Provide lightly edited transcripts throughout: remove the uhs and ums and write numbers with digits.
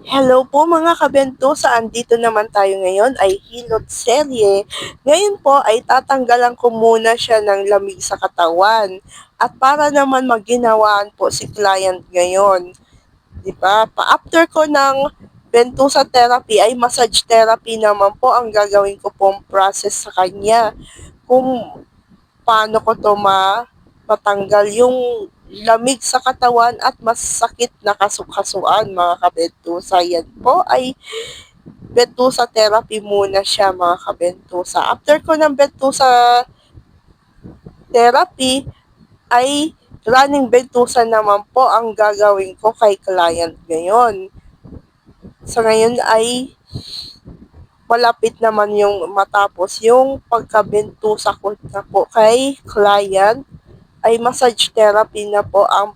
Hello po mga kabentusa, andito naman tayo ngayon ay Hilot Serye. Ngayon po ay tatanggalan ko muna siya ng lamig sa katawan. At para naman maginawaan po si client ngayon, di ba? Pa-after ko ng Bentusa therapy ay massage therapy naman po ang gagawin ko pong process sa kanya. Kung paano ko to matanggal yung lamig sa katawan at masakit na kasukasuan mga kabentusa. Yan po ay bentusa therapy muna siya mga kabentusa. After ko ng bentusa therapy ay running bentusa naman po ang gagawin ko kay client ngayon. Sa ngayon ay malapit naman yung matapos yung pagkabentusa ko na po kay client ay massage therapy na po ang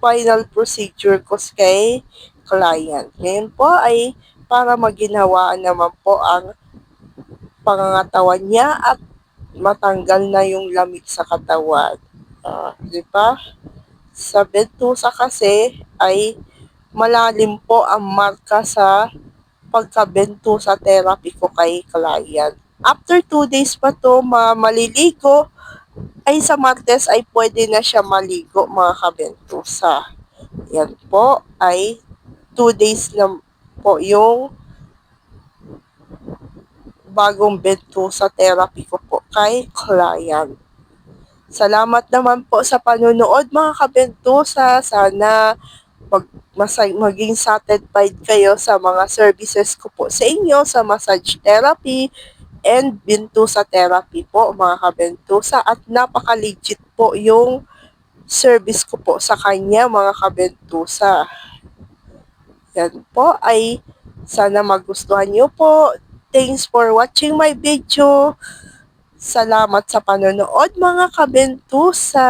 final procedure ko kay client. Ngayon po ay para maginhawaan naman po ang pangangatawan niya at matanggal na yung lamig sa katawan. Di ba? Sa bentusa kasi ay malalim po ang marka sa pagkabentusa therapy ko kay client. After 2 days pa to maliligo, ay sa Martes ay pwede na siya maligo mga kabentusa. Yan po ay 2 days na po yung bagong bentusa therapy ko po kay client. Salamat naman po sa panonood mga kabentusa. Sana maging satisfied kayo sa mga services ko po sa inyo sa massage therapy and bentusa therapy po mga kabentusa. At napaka-legit po yung service ko po sa kanya mga kabentusa. Yan po ay sana magustuhan nyo po. Thanks for watching my video. Salamat sa panonood mga kabentusa.